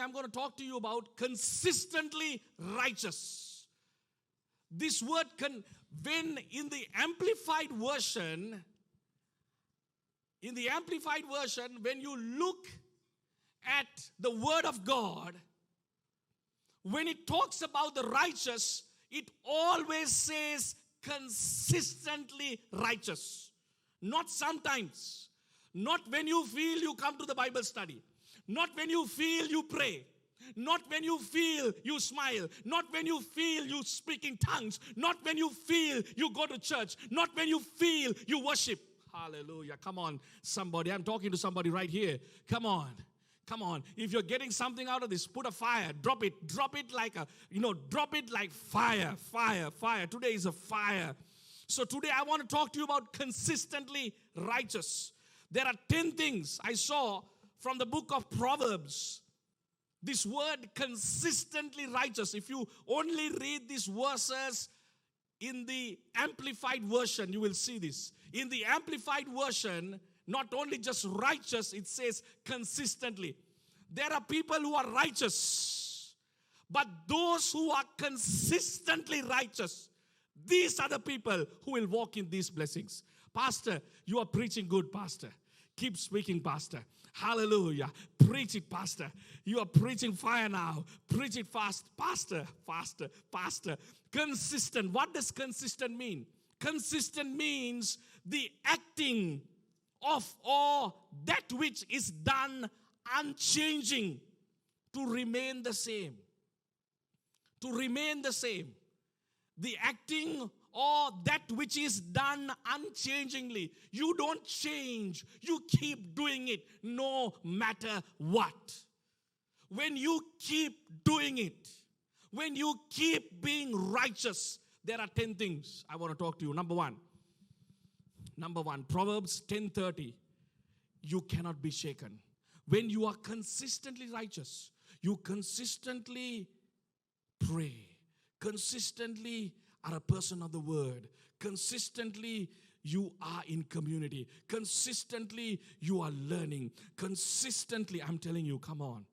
I'm going to talk to you about consistently righteous. This word, when in the Amplified Version, when you look at the Word of God, when it talks about the righteous, it always says consistently righteous. Not sometimes. Not when you feel you come to the Bible study. Not when you feel you pray. Not when you feel you smile. Not when you feel you speak in tongues. Not when you feel you go to church. Not when you feel you worship. Hallelujah. Come on, somebody. I'm talking to somebody right here. Come on. Come on. If you're getting something out of this, put a fire. Drop it. Drop it like drop it like fire. Fire. Fire. Today is a fire. So today I want to talk to you about consistently righteous. There are 10 things I saw from the book of Proverbs. This word consistently righteous. If you only read these verses in the Amplified Version, you will see this. In the Amplified Version, not only just righteous, it says consistently. There are people who are righteous, but those who are consistently righteous, these are the people who will walk in these blessings. Pastor, you are preaching good, Pastor. Keep speaking, Pastor. Hallelujah. Preach it, Pastor. You are preaching fire now. Preach it fast. Pastor, faster, Pastor. Consistent. What does consistent mean? Consistent means the acting of or that which is done unchanging, to remain the same. To remain the same. The acting or that which is done unchangingly. You don't change. You keep doing it no matter what. When you keep doing it, when you keep being righteous, there are 10 things I want to talk to you. Number one, Proverbs 10:30. You cannot be shaken. When you are consistently righteous, you consistently pray, consistently are a person of the word, consistently you are in community, consistently you are learning, consistently, I'm telling you, come on,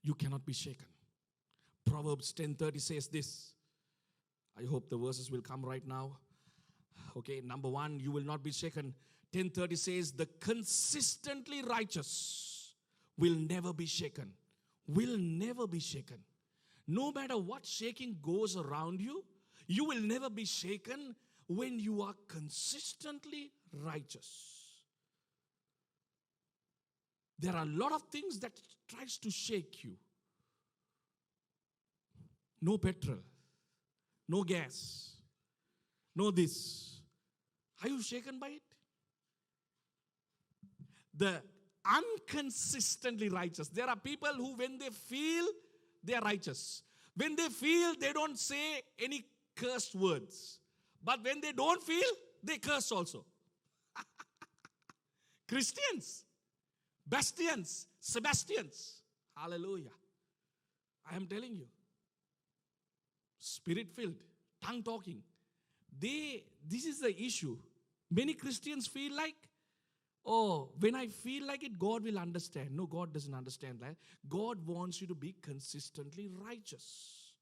you cannot be shaken. Proverbs 10:30 says this. I hope the verses will come right now. Okay, number one, you will not be shaken. 10:30 says, the consistently righteous will never be shaken. Will never be shaken. No matter what shaking goes around you, you will never be shaken when you are consistently righteous. There are a lot of things that tries to shake you. No petrol, no gas, no this. Are you shaken by it? The unconsistently righteous. There are people who, when they feel, they are righteous. When they feel, they don't say any cursed words. But when they don't feel, they curse also. Christians, Bastians, Sebastians. Hallelujah. I am telling you. Spirit-filled, tongue-talking. This is the issue. Many Christians feel like, oh, when I feel like it, God will understand. No, God doesn't understand that. God wants you to be consistently righteous.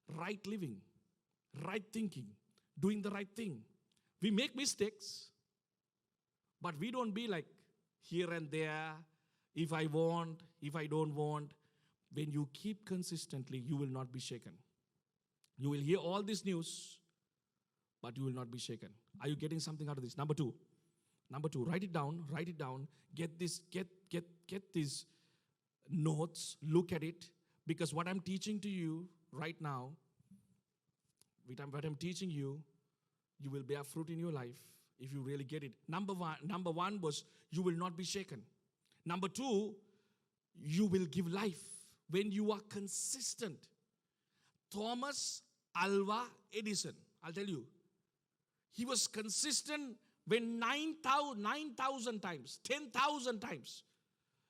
Right living, right thinking, doing the right thing. We make mistakes, but we don't be like here and there, if I want, if I don't want. When you keep consistently, you will not be shaken. You will hear all this news, but you will not be shaken. Are you getting something out of this? Number two, write it down, get these notes, look at it, because what I'm teaching to you right now, what I'm teaching you, you will bear fruit in your life if you really get it. Number one was, you will not be shaken. Number two, you will give life when you are consistent. Thomas Alva Edison, I'll tell you, he was consistent when 9,000 times, 10,000 times.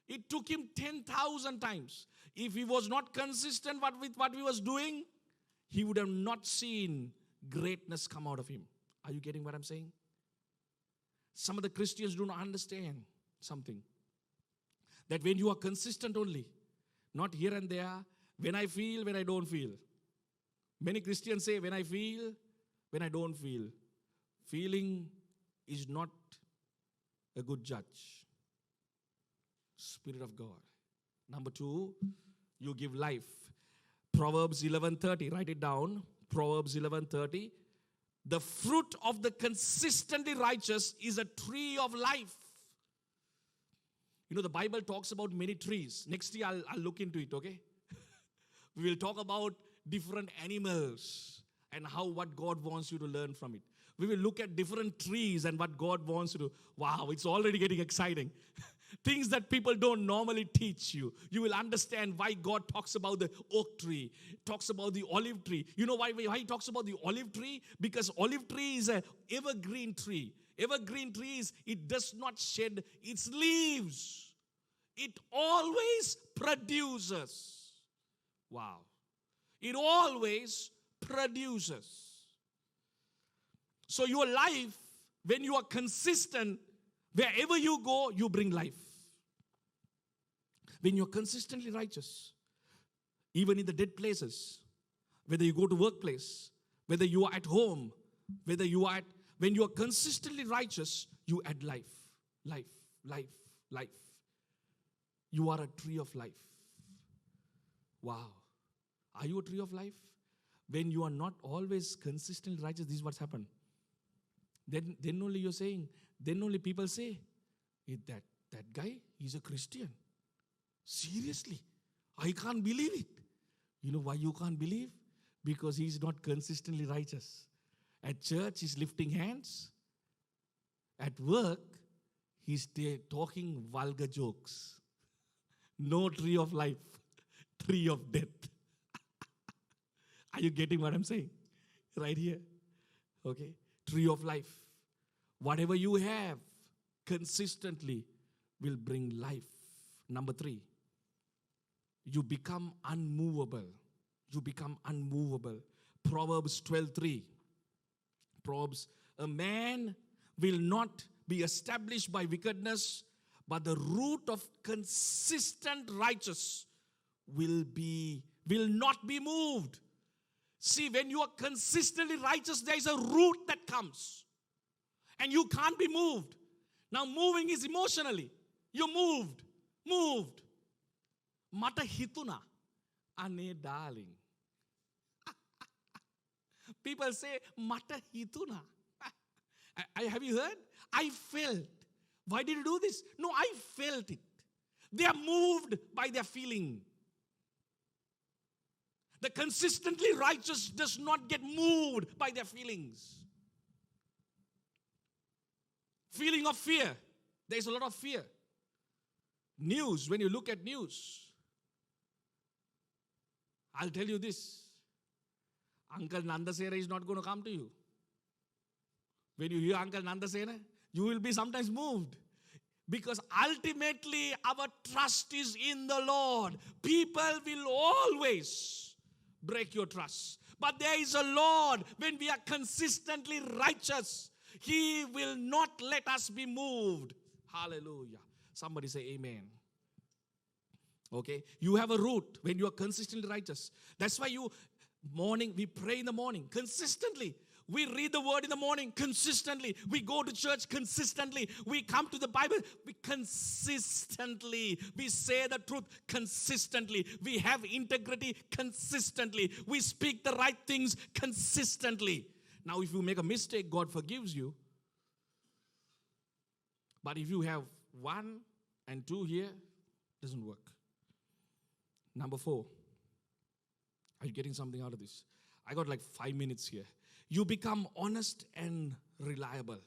It took him 10,000 times. If he was not consistent with what he was doing, he would have not seen greatness come out of him. Are you getting what I'm saying? Some of the Christians do not understand something. That when you are consistent only, not here and there, when I feel, when I don't feel. Many Christians say, when I feel, when I don't feel. Feeling is not a good judge. Spirit of God. Number 2, you give life. Proverbs 11:30, write it down. Proverbs 11:30. The fruit of the consistently righteous is a tree of life. You know, the Bible talks about many trees. Next year, I'll look into it, okay? We will talk about different animals and what God wants you to learn from it. We will look at different trees and what God wants you to. Wow, it's already getting exciting. Things that people don't normally teach you. You will understand why God talks about the oak tree, talks about the olive tree. You know why he talks about the olive tree? Because olive tree is an evergreen tree. Evergreen trees, it does not shed its leaves. It always produces. Wow. It always produces. So your life, when you are consistent, wherever you go, you bring life. When you're consistently righteous, even in the dead places, whether you go to workplace, whether you are at home, when you are consistently righteous, you add life, life, life, life. You are a tree of life. Wow. Are you a tree of life? When you are not always consistently righteous, this is what's happened. Then only you're saying, then only people say, hey, that guy, he's a Christian. Seriously, I can't believe it. You know why you can't believe? Because he's not consistently righteous. At church, he's lifting hands. At work, he's talking vulgar jokes. No tree of life, tree of death. Are you getting what I'm saying? Right here. Okay. Tree of life. Whatever you have consistently will bring life. Number 3. You become unmovable. You become unmovable. Proverbs 12:3. Proverbs, a man will not be established by wickedness, but the root of consistent righteous will not be moved. See, when you are consistently righteous, there is a root that comes. And you can't be moved. Now, moving is emotionally. You're moved. Mata hituna. Ane darling. People say, Mata hituna. Have you heard? I felt. Why did you do this? No, I felt it. They are moved by their feeling. The consistently righteous does not get moved by their feelings. Feeling of fear. There is a lot of fear. News, when you look at news, I'll tell you this. Uncle Nandasena is not going to come to you. When you hear Uncle Nandasena, you will be sometimes moved. Because ultimately our trust is in the Lord. People will always break your trust. But there is a Lord. When we are consistently righteous, He will not let us be moved. Hallelujah. Somebody say amen. Okay. You have a root when you are consistently righteous. That's why we pray in the morning consistently. We read the word in the morning consistently. We go to church consistently. We come to the Bible consistently. We say the truth consistently. We have integrity consistently. We speak the right things consistently. Now, if you make a mistake, God forgives you. But if you have 1 and 2 here, it doesn't work. Number 4. Are you getting something out of this? I got like 5 minutes here. You become honest and reliable.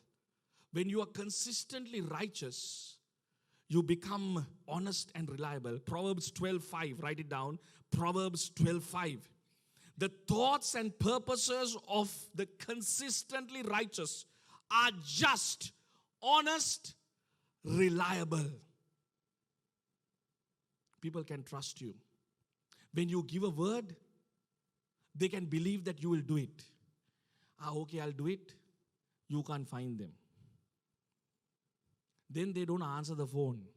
When you are consistently righteous, you become honest and reliable. Proverbs 12:5, write it down. Proverbs 12:5. The thoughts and purposes of the consistently righteous are just, honest, reliable. People can trust you. When you give a word, they can believe that you will do it. Okay, I'll do it. You can't find them. Then they don't answer the phone.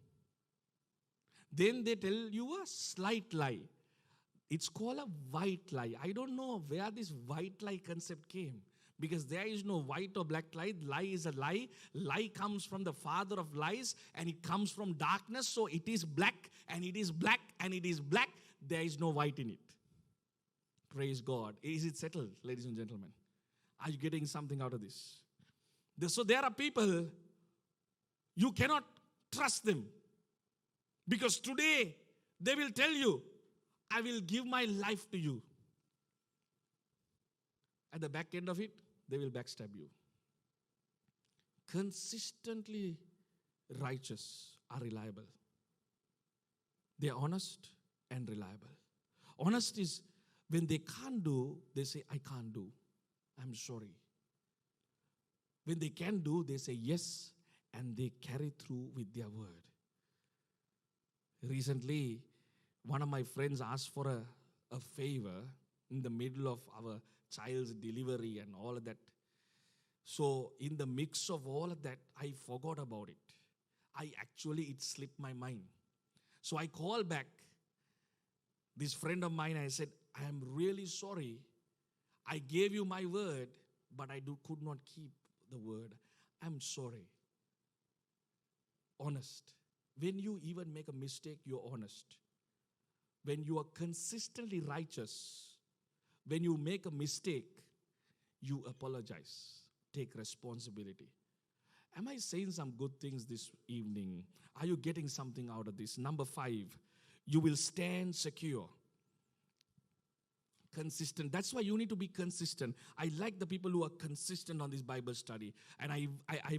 Then they tell you a slight lie. It's called a white lie. I don't know where this white lie concept came. Because there is no white or black lie. Lie is a lie. Lie comes from the father of lies, and it comes from darkness. So it is black, and it is black, and it is black. There is no white in it. Praise God. Is it settled, ladies and gentlemen? Are you getting something out of this? So there are people, you cannot trust them. Because today, they will tell you, I will give my life to you. At the back end of it, they will backstab you. Consistently righteous are reliable. They are honest and reliable. Honest is when they can't do, they say, I can't do. I'm sorry. When they can do, they say yes, and they carry through with their word. Recently, one of my friends asked for a favor in the middle of our child's delivery and all of that. So in the mix of all of that, I forgot about it. It slipped my mind. So I called back this friend of mine. I said, I am really sorry. I gave you my word, but I could not keep the word. I'm sorry. Honest. When you even make a mistake, you're honest. When you are consistently righteous, when you make a mistake, you apologize. Take responsibility. Am I saying some good things this evening? Are you getting something out of this? Number 5, you will stand secure. Consistent. That's why you need to be consistent. I like the people who are consistent on this Bible study. And I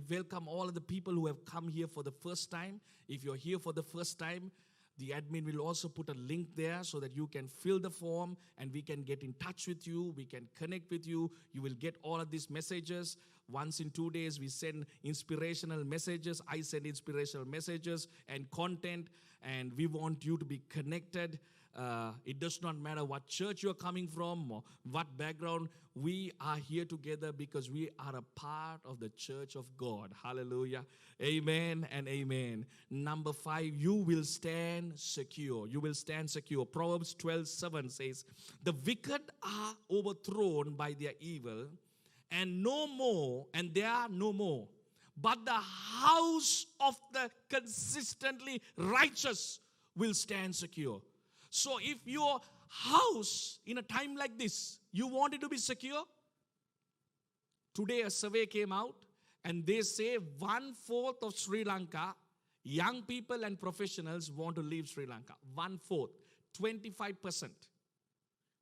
welcome all of the people who have come here for the first time. If you're here for the first time, the admin will also put a link there so that you can fill the form and we can get in touch with you. We can connect with you. You will get all of these messages. Once in 2 days, we send inspirational messages. I send inspirational messages and content, and we want you to be connected. It does not matter what church you're coming from or what background. We are here together because we are a part of the church of God. Hallelujah. Amen and amen. Number 5, you will stand secure. You will stand secure. Proverbs 12:7 says, the wicked are overthrown by their evil, and there are no more. But the house of the consistently righteous will stand secure. So if your house in a time like this, you want it to be secure, today a survey came out and they say 1/4 of Sri Lanka, young people and professionals want to leave Sri Lanka. 1/4, 25%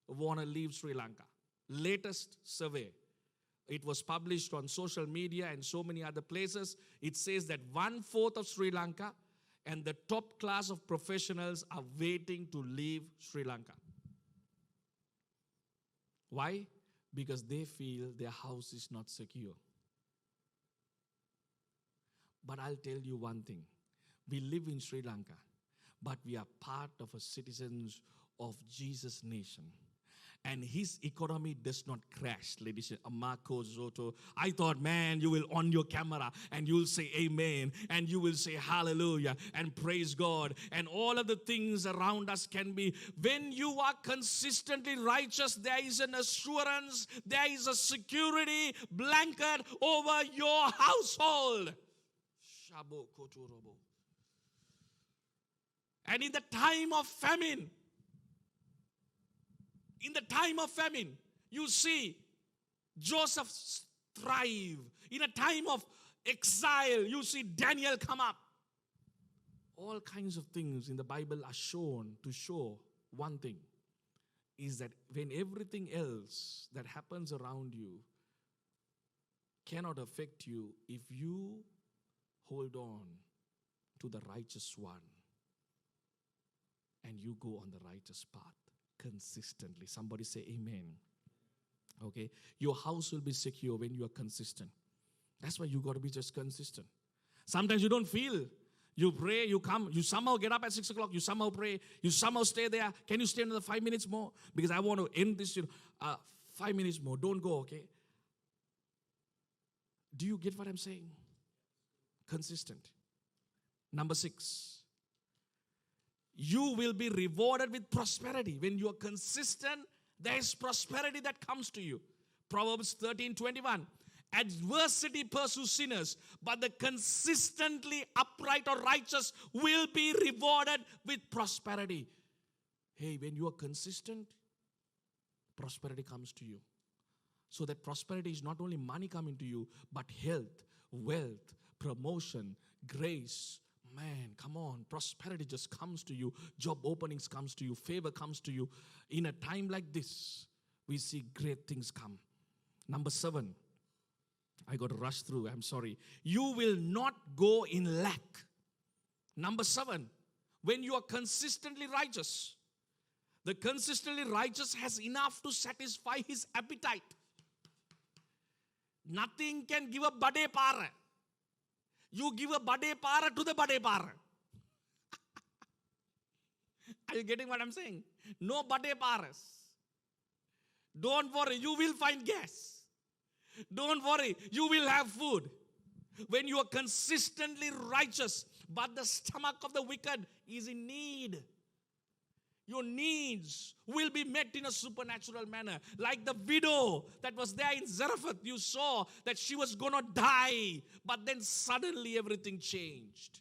want to leave Sri Lanka. Latest survey. It was published on social media and so many other places. It says that 1/4 of Sri Lanka and the top class of professionals are waiting to leave Sri Lanka. Why? Because they feel their house is not secure. But I'll tell you one thing. We live in Sri Lanka, but we are part of a citizens of Jesus' nation. And his economy does not crash, ladies and gentlemen. Marco Zotto. I thought, man, you will on your camera and you'll say amen and you will say hallelujah and praise God. And all of the things around us can be. When you are consistently righteous, there is an assurance, there is a security blanket over your household. And in the time of famine, you see Joseph thrive. In a time of exile, you see Daniel come up. All kinds of things in the Bible are shown to show one thing, is that when everything else that happens around you cannot affect you, if you hold on to the righteous one and you go on the righteous path consistently. Somebody say amen. Okay? Your house will be secure when you are consistent. That's why you got to be just consistent. Sometimes you don't feel. You pray, you come, you somehow get up at 6 o'clock, you somehow pray, you somehow stay there. Can you stay another 5 minutes more? Because I want to end this, 5 minutes more. Don't go, okay? Do you get what I'm saying? Consistent. Number 6. you will be rewarded with prosperity. When you are consistent, there is prosperity that comes to you. Proverbs 13:21. Adversity pursues sinners, but the consistently upright or righteous will be rewarded with prosperity. Hey, when you are consistent, prosperity comes to you. So that prosperity is not only money coming to you, but health, wealth, promotion, grace. Man, come on, prosperity just comes to you. Job openings comes to you. Favor comes to you. In a time like this, we see great things come. Number 7. I got to rush through, I'm sorry. You will not go in lack. Number 7. When you are consistently righteous, the consistently righteous has enough to satisfy his appetite. Nothing can give a bade para. You give a bade para to the bade para. Are you getting what I'm saying? No bade paras. Don't worry, you will find gas. Don't worry, you will have food. When you are consistently righteous, but the stomach of the wicked is in need. Your needs will be met in a supernatural manner. Like the widow that was there in Zarephath, you saw that she was going to die, but then suddenly everything changed.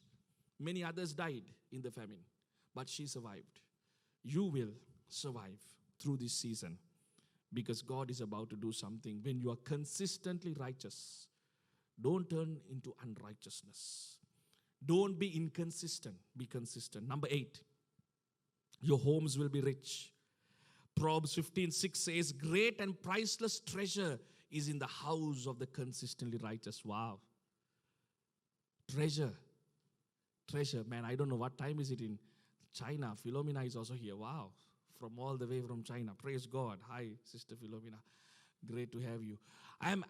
Many others died in the famine, but she survived. You will survive through this season because God is about to do something. When you are consistently righteous, don't turn into unrighteousness. Don't be inconsistent. Be consistent. Number 8. Your homes will be rich. Proverbs 15:6 says, great and priceless treasure is in the house of the consistently righteous. Wow. Treasure. Man, I don't know what time is it in China. Philomena is also here. Wow. From all the way from China. Praise God. Hi, Sister Philomena. Great to have you. I'm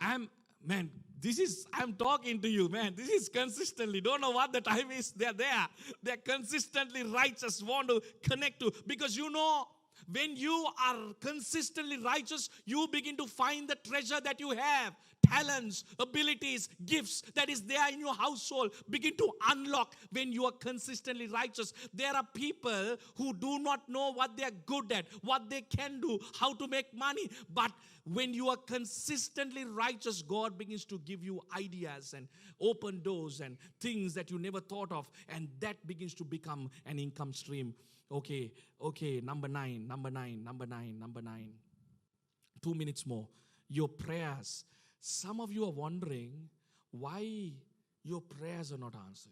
talking to you, man. This is consistently. Don't know what the time is. They're there. They're consistently righteous. Want to connect to. Because you know, when you are consistently righteous, you begin to find the treasure that you have. Talents, abilities, gifts that is there in your household begin to unlock when you are consistently righteous. There are people who do not know what they are good at, what they can do, how to make money. But when you are consistently righteous, God begins to give you ideas and open doors and things that you never thought of. And that begins to become an income stream. Okay, number 9. 2 minutes more. Your prayers. Some of you are wondering why your prayers are not answered.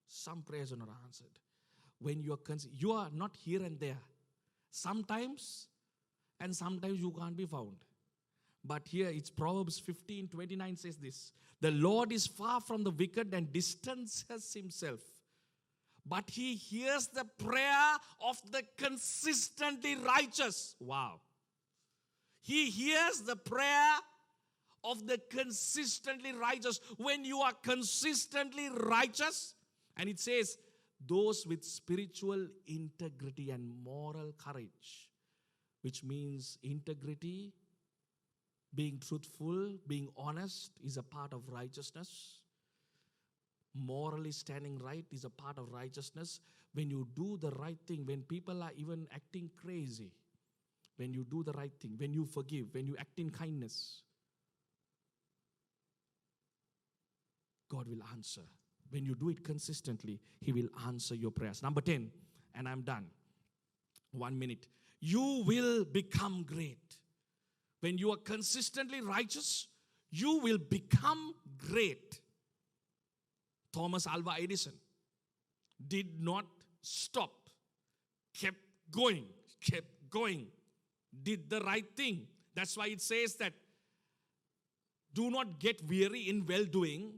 Some prayers are not answered. When you are not here and there. Sometimes, and sometimes you can't be found. But here it's Proverbs 15:29 says this. The Lord is far from the wicked and distances himself. But he hears the prayer of the consistently righteous. Wow. He hears the prayer of the consistently righteous. When you are consistently righteous, and it says, those with spiritual integrity and moral courage, which means integrity, being truthful, being honest is a part of righteousness. Morally standing right is a part of righteousness. When you do the right thing, when people are even acting crazy, when you do the right thing, when you forgive, when you act in kindness, God will answer. When you do it consistently, He will answer your prayers. Number 10, and I'm done. 1 minute. You will become great. When you are consistently righteous, you will become great. Thomas Alva Edison did not stop, kept going, did the right thing. That's why it says that do not get weary in well-doing,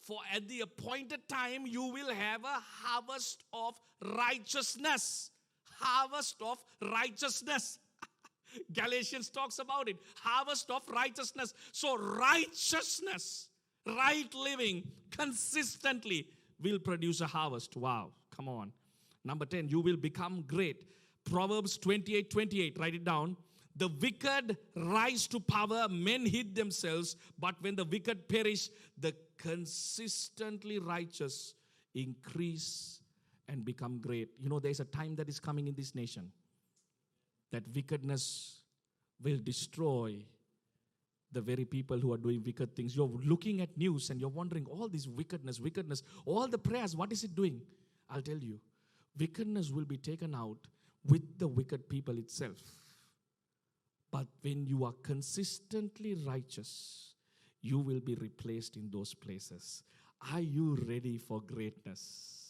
for at the appointed time you will have a harvest of righteousness. Harvest of righteousness. Galatians talks about it. Harvest of righteousness. So righteousness, right living, consistently will produce a harvest. Wow, come on. Number 10, you will become great. Proverbs 28:28, write it down. The wicked rise to power, men hid themselves, but when the wicked perish, the consistently righteous increase and become great. You know, there's a time that is coming in this nation that wickedness will destroy the very people who are doing wicked things. You're looking at news and you're wondering, all this wickedness, all the prayers, what is it doing? I'll tell you, wickedness will be taken out with the wicked people itself. But when you are consistently righteous, you will be replaced in those places. Are you ready for greatness?